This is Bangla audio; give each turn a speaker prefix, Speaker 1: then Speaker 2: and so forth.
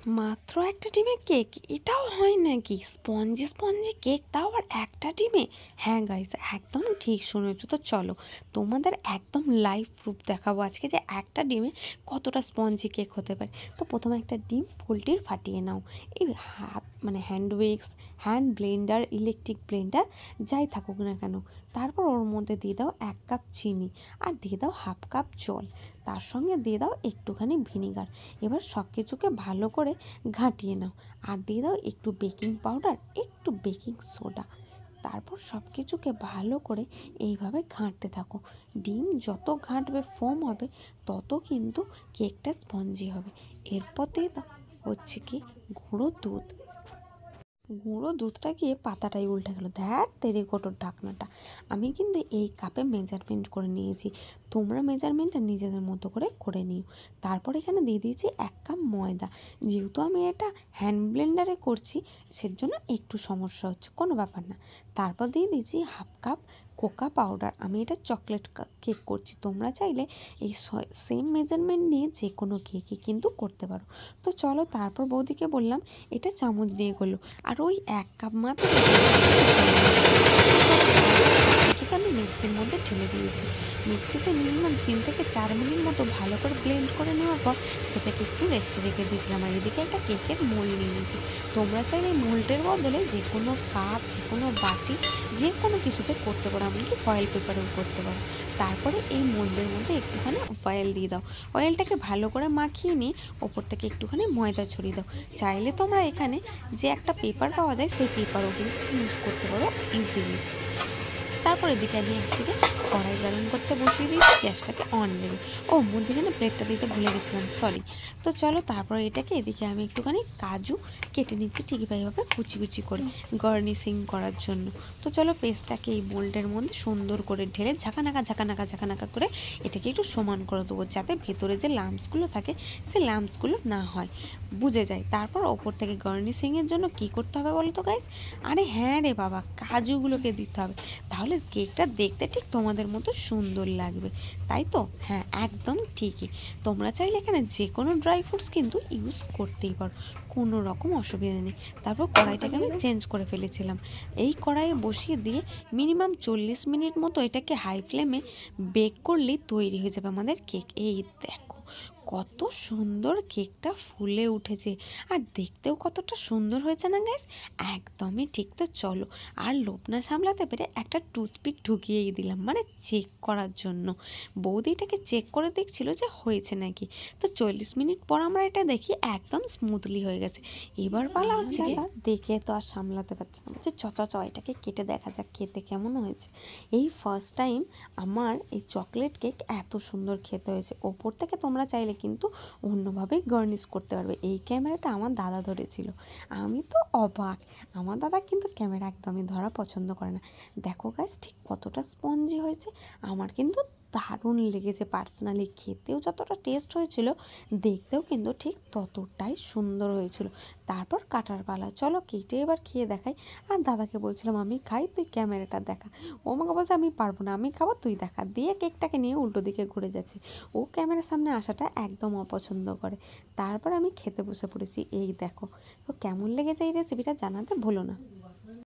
Speaker 1: মাত্র একটা ডিমে কেক, এটাও হয় নাকি? স্পঞ্জি স্পঞ্জি কেক, তাও আবার একটা ডিমে? হ্যাঁ গাইস, একদম ঠিক শুনেছো। তো চলো তোমাদের একদম লাইভ প্রুফ দেখাবো আজকে যে একটা ডিমে কতটা স্পঞ্জি কেক হতে পারে। তো প্রথমে একটা ডিম পোলট্রির ফাটিয়ে নাও। এই hand weeks, hand Blender, electric Blender যাই থাকুক না কেন, তারপর ওর মধ্যে দিয়ে দাও 1 কাপ চিনি, আর দিয়ে দাও 1/2 কাপ জল, তার সঙ্গে দিয়ে দাও একটুখানি ভিনিগার। এবার সব কিছুকে ভালো করে ঘাঁটিয়ে নাও, আর দিয়ে দাও একটু বেকিং পাউডার, একটু বেকিং সোডা। তারপর সব কিছুকে ভালো করে এইভাবে ঘাঁটতে থাকো। ডিম যত ঘাঁটবে ফোম হবে, তত কিন্তু কেকটা স্পঞ্জি হবে। এরপর দিয়ে দাও হচ্ছে কি গুঁড়ো দুধ। গুঁড়ো দুধটা গিয়ে পাতাটাই উল্টে গেল, ধ্যার তেরেকোটোর ঢাকনাটা। আমি কিন্তু এই কাপে মেজারমেন্ট করে নিয়েছি, তোমরা মেজারমেন্টটা নিজেদের মতো করে করে নিও। তারপর এখানে দিয়ে দিয়েছি 1 কাপ ময়দা। যেহেতু আমি এটা হ্যান্ড ব্লেন্ডারে করছি, সেজন্য একটু সমস্যা হচ্ছে, কোনো ব্যাপার না। তারপর দিয়ে দিয়েছি 1/2 কাপ কোকা পাউডার। আমি এটা চকলেট কেক করছি, তোমরা চাইলে এই সেম মেজারমেন্ট নিয়ে যে কোনো কেকই কিন্তু করতে পারো। তো চলো, তারপর বৌদিকে বললাম এটা চামচ দিয়ে করলো, আর ওই 1 কাপ মাত্র কিছুটা আমি মিক্সির মধ্যে ঢেলে দিয়েছি। মিক্সিতে মিনিমাম 3 থেকে 4 মিনিট মতো ভালো করে ব্লেন্ড করে নেওয়ার পর সেটাকে একটু রেস্টে রেখে দিয়েছিলাম। আর এদিকে একটা কেকের মোল্ড নিয়ে নিয়েছি। তোমরা চাইলে এই মোল্ডের বদলে যে কোনো কাপ, যে কোনো বাটি, যে কোনো কিছুতে করতে পারো, এমনকি ফয়েল পেপারেও করতে পারো। তারপরে এই মোল্ডের মধ্যে একটুখানি অয়েল দিয়ে দাও। অয়েলটাকে ভালো করে মাখিয়ে নিয়ে ওপর থেকে একটুখানি ময়দা ছড়িয়ে দাও। চাইলে তোমরা এখানে যে একটা পেপার পাওয়া যায়, সেই পেপারও কিন্তু ইউজ করতে পারো ইজিলি। তারপর এদিকে আমি একদিকে কড়াই গরম করতে বসিয়ে দিয়েছি, গ্যাসটাকে অন রেখে। ও মধ্যিখানে প্লেটটা দিতে ভুলে গেছিলাম, সরি। তো চলো, তারপর এটাকে এদিকে আমি একটুখানি কাজু কেটে নিচ্ছি ঠিকভাবে কুচি কুচি করে গার্নিশিং করার জন্য। তো চলো, পেস্টটাকে এই মোল্ডের মধ্যে সুন্দর করে ঢেলে ঝাঁকানাকা করে এটাকে একটু সমান করে দেবো, যাতে ভেতরে যে লাম্পসগুলো থাকে সেই লাম্পসগুলো না হয়, বুঝে যায়। তারপর ওপর থেকে গার্নিশিংয়ের জন্য কি করতে হবে বলো তো গাইস? আরে হ্যাঁ রে বাবা, কাজুগুলোকে দিতে হবে, তাহলে কেকটা দেখতে ঠিক তোমাদের মতো সুন্দর লাগবে, তাই তো? হ্যাঁ, একদম ঠিকই। তোমরা চাইলে এখানে যে কোনো ড্রাই ফ্রুটস কিন্তু ইউজ করতেই পারো, কোনো রকম অসুবিধা নেই। তারপর কড়াইটাকে আমি চেঞ্জ করে ফেলেছিলাম। এই কড়াইয়ে বসিয়ে দিয়ে মিনিমাম 40 মিনিট মতো এটাকে হাই ফ্লেমে বেক করলেই তৈরি হয়ে যাবে আমাদের কেক। এই দেখো কত সুন্দর কেকটা ফুলে উঠেছে, আর দেখতেও কতটা সুন্দর হয়েছে না গাইস? একদমই ঠিক। তো চলো, আর লোভ না সামলাতে পেরে একটা টুথপিক ঢুকিয়েই দিলাম, মানে চেক করার জন্য। বৌদি এটাকে চেক করে দেখছিল যে হয়েছে নাকি। তো 40 মিনিট পর আমরা এটা দেখি একদম স্মুথলি হয়ে গেছে। এবার পালা হচ্ছে কি, দেখে তো আর সামলাতে পারছে না, বলছে চ চ চ এটাকে কেটে দেখা যাক খেতে কেমন হয়েছে। এই ফার্স্ট টাইম আমার এই চকলেট কেক এত সুন্দর খেতে হয়েছে। ওপর থেকে তোমরা চাইলে কিন্তু অন্যভাবে গার্নিশ করতে পারবে। এই ক্যামেরাটা আমার দাদা ধরেছিল, আমি তো অবাক। আমার দাদা কিন্তু ক্যামেরা একদমই ধরা পছন্দ করে না। দেখো গাইস ঠিক কতটা স্পঞ্জি হয়েছে, আমার কিন্তু দারুণ লেগেছে পার্সোনালি। খেতেও যতটা টেস্ট হয়েছিল, দেখতেও কিন্তু ঠিক ততটাই সুন্দর হয়েছিল। তারপর কাটার পালা, চলো কেটে এবার খেয়ে দেখাই। আর দাদাকে বলছিলাম আমি খাই, তুই ক্যামেরাটা দেখা। ও আমাকে বলছে আমি পারবো না, আমি খাবো, তুই দেখা। দিয়ে কেকটাকে নিয়ে উল্টো দিকে ঘুরে যাচ্ছে। ও ক্যামেরার সামনে আসাটা একদম অপছন্দ করে। তারপর আমি খেতে বসে পড়েছি। এই দেখো, তো কেমন লেগেছে এই রেসিপিটা জানাতে ভুলো না।